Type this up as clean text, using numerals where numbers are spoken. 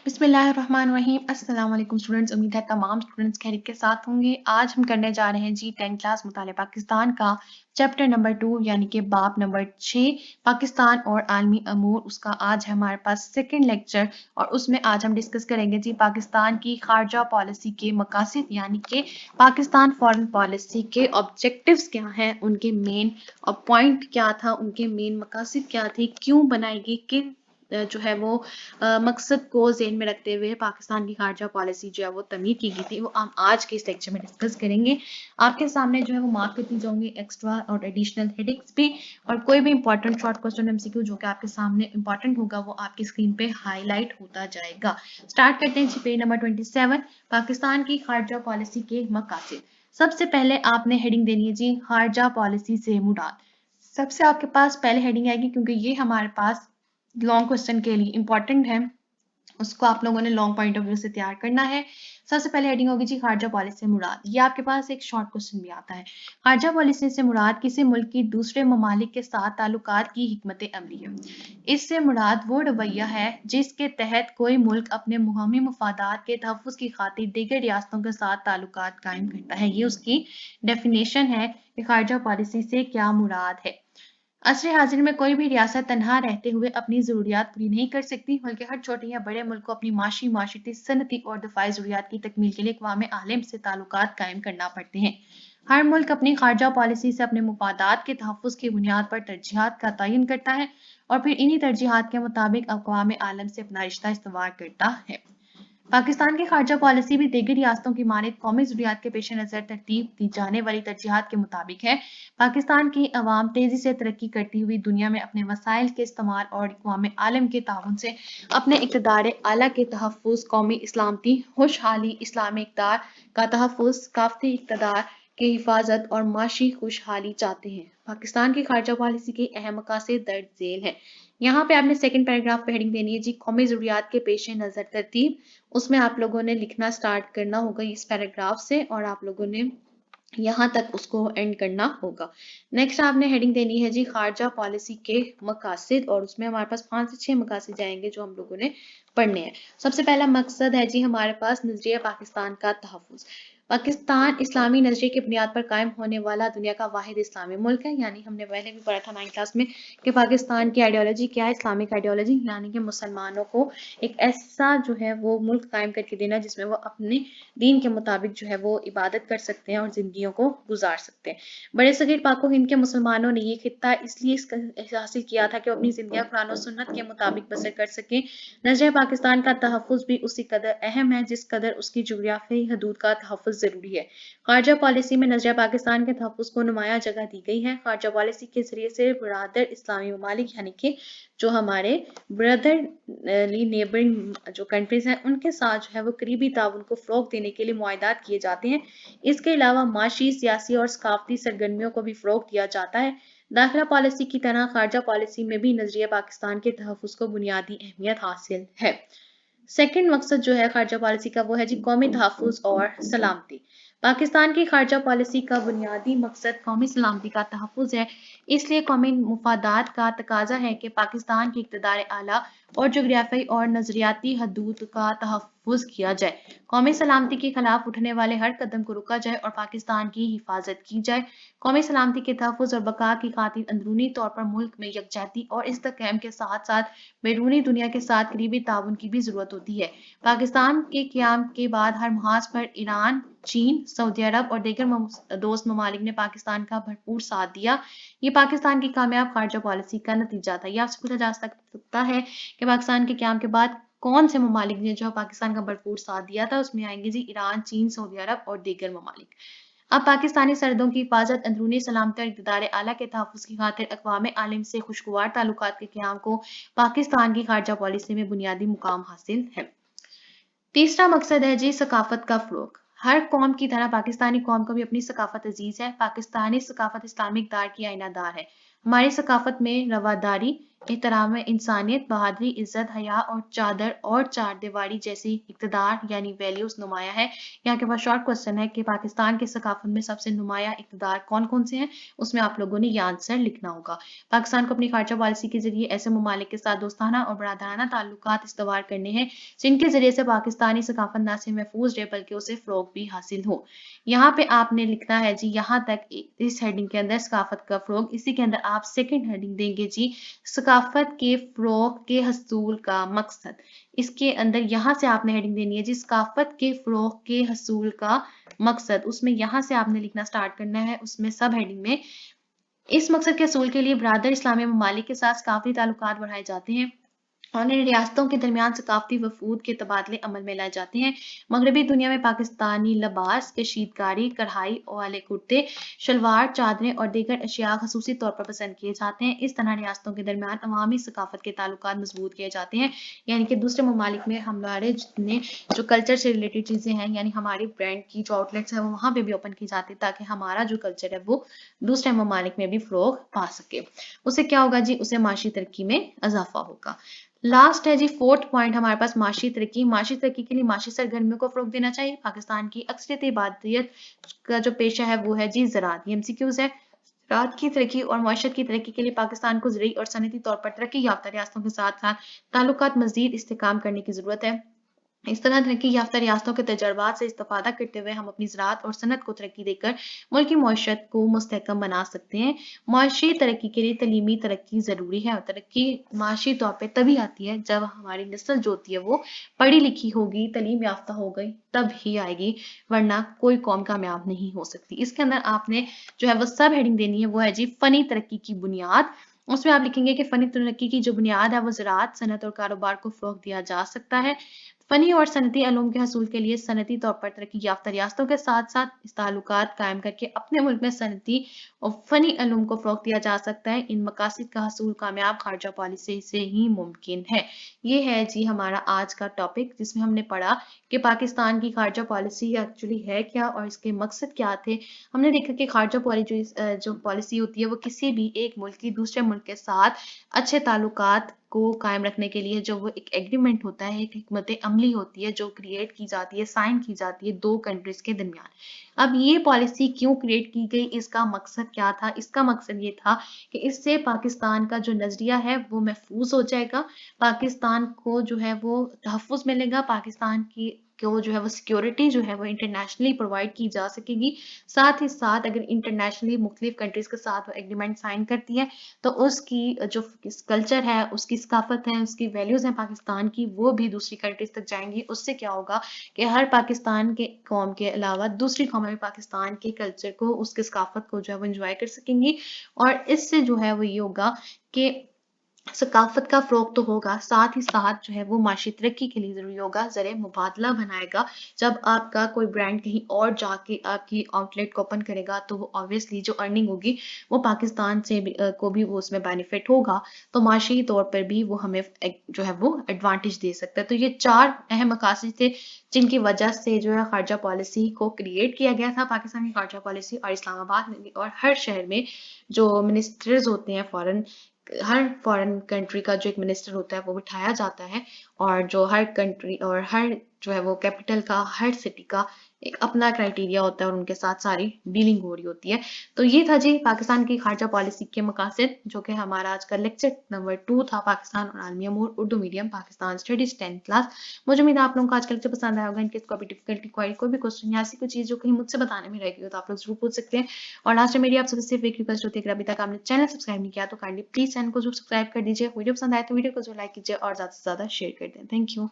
बिस्मिल्लाहिर्रहमानिर्रहीम। अस्सलाम वालेकुम स्टूडेंट्स। उम्मीद है तमाम स्टूडेंट्स खैरियत के साथ होंगे। आज हम करने जा रहे हैं जी 10 क्लास मुतालिया पाकिस्तान का चैप्टर नंबर 2 यानी कि बाब नंबर 6 पाकिस्तान और आलमी अमूर। उसका आज है हमारे पास सेकंड लेक्चर और उसमें आज हम डिस्कस करेंगे जी पाकिस्तान की खारजा पॉलिसी के मकासद यानी कि पाकिस्तान फॉरेन पॉलिसी के ऑब्जेक्टिव्स क्या हैं, उनके मेन पॉइंट क्या था, उनके मेन मकासद क्या थे, क्यों बनाई गई, किन जो है वो मकसद को ज़हन में रखते हुए पाकिस्तान की खारजा पॉलिसी जो है वो तमीर की गई थी, वो हम आज के इस लेक्चर में डिस्कस करेंगे। आपके सामने जो है वो मार्क करती जाऊंगी एक्स्ट्रा और एडिशनल हेडिंग्स भी, और कोई भी इंपॉर्टेंट शॉर्ट क्वेश्चन एमसीक्यू जो कि आपके सामने इंपॉर्टेंट होगा वो आपकी स्क्रीन पे हाईलाइट होता जाएगा। स्टार्ट करते हैं जी पेज नंबर 27, पाकिस्तान की खारजा पॉलिसी के मकासद। सबसे पहले आपने हेडिंग देनी है जी खारजा पॉलिसी से मुराद। सबसे आपके पास पहले हेडिंग आएगी क्योंकि ये हमारे पास लॉन्ग क्वेश्चन के लिए इंपॉर्टेंट है, उसको आप लोगों ने लॉन्ग पॉइंट ऑफ व्यू से तैयार करना है। सबसे पहले हेडिंग होगी जी खारजा पॉलिसी से मुराद। ये आपके पास एक शॉर्ट क्वेश्चन भी आता है। खारजा पॉलिसी से मुराद किसी मुल्क की दूसरे ममालिक के साथ ताल्लुकात की हिकमत अमली है। इससे मुराद वो रवैया है जिसके तहत कोई मुल्क अपने मुकामी मफादात के तहफ़्फ़ुज़ की खातिर दीगर रियासतों के साथ ताल्लुकात कायम करता है। ये उसकी डेफिनेशन है कि खारजा पॉलिसी से क्या मुराद है। असर हाजिर में कोई भी रियासत तनहा रहते हुए अपनी ज़रूरियात पूरी नहीं कर सकती, बल्कि हर छोटे या बड़े मुल्क को अपनी माशी, सनती और दफाई ज़रूरियात की तकमील के लिए अक़वाम आलम से ताल्लुकात कायम करना पड़ते हैं। हर मुल्क अपनी खारजा पॉलिसी से अपने मुफादात के तहफ़्फ़ुज़ की बुनियाद पर तरजीहात का तयन करता है और फिर इन्हीं तरजीहात के मुताबिक अक़वाम आलम से अपना रिश्ता इस्तवार करता है। पाकिस्तान की खारजा पॉलिसी भी दीगर रियासतों की मानद कौमी ज़रूरियात के पेश नज़र तरतीब दी जाने वाली तरजीहात के मुताबिक है। पाकिस्तान की अवाम तेज़ी से तरक्की करती हुई दुनिया में अपने वसाइल के इस्तेमाल और अक़वाम आलम के ताउन से अपने इक़्तिदार आला के तहफ़्फ़ुज़, कौमी इस्लामती खुशहाली, इस्लामी इक़्तिदार का तहफ़्फ़ुज़, काफ़ती इक़्तिदार की हिफाजत और माशी खुशहाली चाहते हैं। पाकिस्तान की खारजा पॉलिसी के अहम मकासद दर्ज झेल हैं। यहाँ पे आपने सेकंड पैराग्राफ पे हेडिंग देनी है जी कौमी ज़रूरियात के पेश नज़र तरतीब। उसमें आप लोगों ने लिखना स्टार्ट करना होगा इस पैराग्राफ से और आप लोगों ने यहाँ तक उसको एंड करना होगा। नेक्स्ट आपने हेडिंग देनी है जी खारजा पॉलिसी के मकासद और उसमें हमारे पास 5 से 6 मकासद जाएंगे जो हम लोगों ने पढ़ने हैं। सबसे पहला मकसद है जी हमारे पास नजरिया पाकिस्तान का तहफ़्फ़ुज़। पाकिस्तान इस्लामी नजरिए की बुनियाद पर कायम होने वाला दुनिया का वाहिद इस्लामी मुल्क है। यानी हमने पहले भी पढ़ा था 9th क्लास में कि पाकिस्तान की आइडियोलॉजी क्या है, इस्लामिक आइडियोलॉजी, यानी कि मुसलमानों को एक ऐसा जो है वो मुल्क कायम करके देना जिसमें वो अपने दीन के मुताबिक जो है वो इबादत कर सकते हैं और ज़िंदगियों को गुजार सकते हैं। बड़े सगीर पाको हिंद के मुसलमानों ने ये खित्ता इसलिए हासिल किया था कि वो अपनी ज़िंदगियाँ कुरान और सुन्नत के मुताबिक बसर कर सकें। नजरिया पाकिस्तान का तहफ़्फ़ुज़ भी उसी कदर अहम है जिस कदर उसकी जोग्राफियाई हदूद का तहफ़्फ़ुज़ ज़रूरी है। खारजा पॉलिसी में नजरिया पाकिस्तान के तहफ़्फ़ुज़ को नुमायां जगह दी गई है। खारजा पॉलिसी के ज़रिए से बरादर इस्लामी ममालिक यानी कि जो हमारे ब्रदरली नेबरिंग जो कंट्रीज़ हैं उनके साथ जो है वो करीबी ताउन को फ़रोग़ देने के लिए मुआहदात किए जाते हैं। इसके अलावा माशी, सियासी और सकाफ़ती सरगर्मियों को भी फ़रोग़ दिया जाता है। दाखिला पॉलिसी की तरह खारजा पॉलिसी में भी नजरिया पाकिस्तान के तहफ़्फ़ुज़ को बुनियादी अहमियत हासिल है। सेकंड मकसद जो है खारजा पॉलिसी का वो है जी कौमी तहफ़्फ़ुज़ और सलामती। पाकिस्तान की खारजा पॉलिसी का बुनियादी मकसद कौमी सलामती का तहफ़्फ़ुज़ है। इसलिए कौमी मुफादात का तकाजा है कि पाकिस्तान के इक़्तिदार आला और जोग्राफियाई और नज़रियाती हदूद का तहफ़्फ़ुज़ किया जाए। कौमी सलामती के खिलाफ उठने वाले हर कदम को रोका जाए और पाकिस्तान की हिफाजत की जाए। कौमी सलामती के तहफ़्फ़ुज़ और बका की खातिर अंदरूनी तौर पर मुल्क में यकजहती और इस्तेहकाम के साथ साथ बैरूनी दुनिया के साथ करीबी ताउन की भी ज़रूरत होती है। पाकिस्तान के क़याम के बाद हर महाज पर ईरान, चीन, सऊदी अरब और दीगर दोस्त ममालिक ने पाकिस्तान का भरपूर साथ दिया। ये पाकिस्तान की कामयाब खारजा पॉलिसी का नतीजा था। ये आपसे पूछा जा सकता है कि पाकिस्तान के क़याम के बाद कौन से ममालिक ने जो पाकिस्तान का भरपूर साथ दिया था। उसमें आएंगे जी ईरान, चीन, सऊदी अरब और दीगर ममालिक। अब पाकिस्तानी सरहदों की हिफाजत, अंदरूनी सलामती और इक़्तिदार आला के तहफ़्फ़ुज़ की खातिर अक़वाम आलम से खुशगवार ताल्लुकात के क़याम को पाकिस्तान की खारजा पॉलिसी में बुनियादी मुकाम हासिल है। तीसरा मकसद है जी सकाफ़त का फ़रोग़। हर कौम की तरह पाकिस्तानी कौम को भी अपनी सकाफ़त अजीज़ है। पाकिस्तानी सकाफ़त इस्लामी इक़्तिदार की आईनादार है। हमारी सकाफत में रवादारी, एहतराम इंसानियत, बहादुरी, इज्जत, हया और चादर और चार दीवारी जैसी इक़्तिदार यानी वैल्यूज नुमाया है। यहाँ के पास शॉर्ट क्वेश्चन है कि पाकिस्तान की सकाफत में सबसे नुमाया इक़्तिदार कौन कौन से हैं, उसमें आप लोगों ने ये आंसर लिखना होगा। पाकिस्तान को अपनी खारजा पॉलिसी के जरिए ऐसे ममालिक के साथ दोस्ताना और बरादराना ताल्लुकात इस्तवार करने हैं जिनके जरिए से पाकिस्तानी सकाफत न सिर्फ महफूज रहे बल्कि उसे फ़रोग़ भी हासिल हो। यहाँ पे आपने लिखना है जी, यहाँ तक इस हेडिंग के अंदर सकाफत का फ़रोग़, इसी के अंदर आप सेकंड हेडिंग देंगे जी सकाफत के फ़रोग़ के हसूल का मकसद। इसके अंदर यहाँ से आपने हेडिंग देनी है जी सकाफत के फ़रोग़ के हसूल का मकसद। उसमें यहाँ से आपने लिखना स्टार्ट करना है, उसमें सब हेडिंग में इस मकसद के हसूल के लिए बरादर इस्लामी ममालिक के साथ सकाफती ताल्लुकात बढ़ाए जाते हैं और इन रियासतों के दरमियान सकाफती वफूद के तबादले अमल में लाए जाते हैं। मगरबी दुनिया में पाकिस्तानी लिबास, कशीदकारी, कढ़ाई वाले कुर्ते, शलवार, चादरें और दीगर अशिया खसूसी तौर पर पसंद किए जाते हैं। इस तरह रियासतों के दरमियान अवामी सकाफत के ताल्लुकात मजबूत किए जाते हैं, यानी कि दूसरे ममालिक में हमारे जितने जो कल्चर से रिलेटेड चीज़ें हैं, यानी हमारी ब्रांड की जो आउटलेट्स हैं वो वहाँ पे भी ओपन की जाती है ताकि हमारा जो कल्चर है वो दूसरे ममालिक में भी फ़रोग़ पा सके। उससे क्या होगा जी, उसे माशी तरक्की में इजाफा होगा। लास्ट है जी फोर्थ पॉइंट हमारे पास माशी तरक्की। माशी तरक्की के लिए माशी सरगर्मियों को फ़रोग़ देना चाहिए। पाकिस्तान की अक्सरियत इबादियत का जो पेशा है वो है जी ज़राअत। ये एमसीक्यूज़ है। ज़राअत की तरक्की और मईशत की तरक्की के लिए पाकिस्तान को ज़रई और सनअती तौर पर तरक्की याफ्ता रियासतों के साथ-साथ ताल्लुकात मज़ीद इस्तेहकाम करने की ज़रूरत है। इस तरह तरक्की याफ्ता रियासतों के तजर्बात से इस्तिफ़ादा करते हुए हम अपनी ज़राअत और सनअत को तरक्की देकर मुल्क की मईशत को मुस्तहकम बना सकते हैं। माशी तरक्की के लिए तलीमी तरक्की ज़रूरी है और तरक्की माशी तौर पे तभी आती है जब हमारी नस्ल जो होती है वो पढ़ी लिखी होगी, तलीम याफ्ता हो गई, तब ही आएगी, वरना कोई कौम कामयाब नहीं हो सकती। इसके अंदर आपने जो है वो सब हेडिंग देनी है, वो है जी फ़नी तरक्की की बुनियाद। उसमें आप लिखेंगे कि फ़नी तरक्की की जो बुनियाद है वो ज़राअत, सनअत और कारोबार को फ़रोग़ दिया जा सकता है। फ़नी और सनअती अलूम के हसूल के लिए सनअती तौर पर तरक्की याफ्ता रियासतों के साथ-साथ इस ताल्लुकात कायम करके अपने मुल्क में सनअती और फ़नी अलूम को फ़रोग़ दिया जा सकता है। इन मकासद का हसूल कामयाब खारजा पॉलिसी से ही मुमकिन है। ये है जी हमारा आज का टॉपिक, जिसमें हमने पढ़ा कि पाकिस्तान की खारजा पॉलिसी एक्चुअली है क्या और इसके मकसद क्या थे। हमने देखा कि खारजा जो पॉलिसी होती है वो किसी भी एक मुल्क की दूसरे मुल्क के साथ अच्छे ताल्लुकात को कायम रखने के लिए जो वो एक एग्रीमेंट होता है, एक हिकमत अमली होती है जो क्रिएट की जाती है, साइन की जाती है 2 कंट्रीज़ के दरमियान। अब ये पॉलिसी क्यों क्रिएट की गई, इसका मकसद क्या था? इसका मकसद ये था कि इससे पाकिस्तान का जो नज़रिया है वो महफूज़ हो जाएगा, पाकिस्तान को जो है वो तहफ़्फ़ुज़ मिलेगा, पाकिस्तान की को जो है वो सिक्योरिटी जो है वो इंटरनेशनली प्रोवाइड की जा सकेगी। साथ ही साथ अगर इंटरनेशनली मुख्तलिफ कंट्रीज़ के साथ वो एग्रीमेंट साइन करती है, तो उसकी जो कल्चर है, उसकी सकाफत है, उसकी वैल्यूज़ हैं पाकिस्तान की, वो भी दूसरी कंट्रीज़ तक जाएँगी। उससे क्या होगा कि हर पाकिस्तान के कौम के अलावा दूसरी कौमें भी पाकिस्तान के कल्चर को, उसकी सकाफत को जो है वो एन्जॉय कर सकेंगी और इससे जो है वो ये होगा कि सकाफत का फ़रोग़ तो होगा, साथ ही साथ जो है वो माशी तरक्की के लिए ज़रूरी होगा, ज़र मुबादला बनाएगा। जब आपका कोई ब्रांड कहीं और जाके आपकी आउटलेट को ओपन करेगा, तो वो ऑब्वियसली जो अर्निंग होगी, वो पाकिस्तान से भी को भी वो उसमें बेनिफिट होगा। तो माशी तौर पर भी वो हमें एक जो है वो एडवांटेज दे सकता है। तो ये 4 अहम मकासद थे, जिनकी वजह से जो है खारजा पॉलिसी को क्रिएट किया गया था, पाकिस्तान की खारजा पॉलिसी और इस्लामाबाद में भी और हर शहर में जो मिनिस्टर्स होते हैं हर फॉरेन कंट्री का जो एक मिनिस्टर होता है वो बिठाया जाता है और जो हर कंट्री और हर जो है वो कैपिटल का, हर सिटी का एक अपना क्राइटेरिया होता है और उनके साथ सारी डीलिंग हो रही होती है। तो ये था जी पाकिस्तान की खारजा पॉलिसी के मकासद, जो कि हमारा आज का लेक्चर नंबर 2 था, पाकिस्तान और आलमी अमूर Urdu medium Pakistan studies 10th class. मुझे उम्मीद है आप लोगों को आज का लेक्चर पसंद आया होगा। इनकेस कोई भी डिफिकल्टी, क्वेरी, कोई भी क्वेश्चन या ऐसी कोई चीज़ जो कहीं मुझसे बताने में रह गई हो तो आप लोग ज़रूर पूछ सकते हैं। और लास्ट में मेरी आप सबसे सिर्फ एक रिक्वेस्ट होती है, अगर अभी तक आपने चैनल सब्सक्राइब नहीं किया तो काइंडली प्लीज़ चैनल को ज़रूर सब्सक्राइब कर दीजिए। वीडियो पसंद आए तो वीडियो को ज़रूर लाइक कीजिए और ज़्यादा से ज़्यादा शेयर कर दें। Thank you.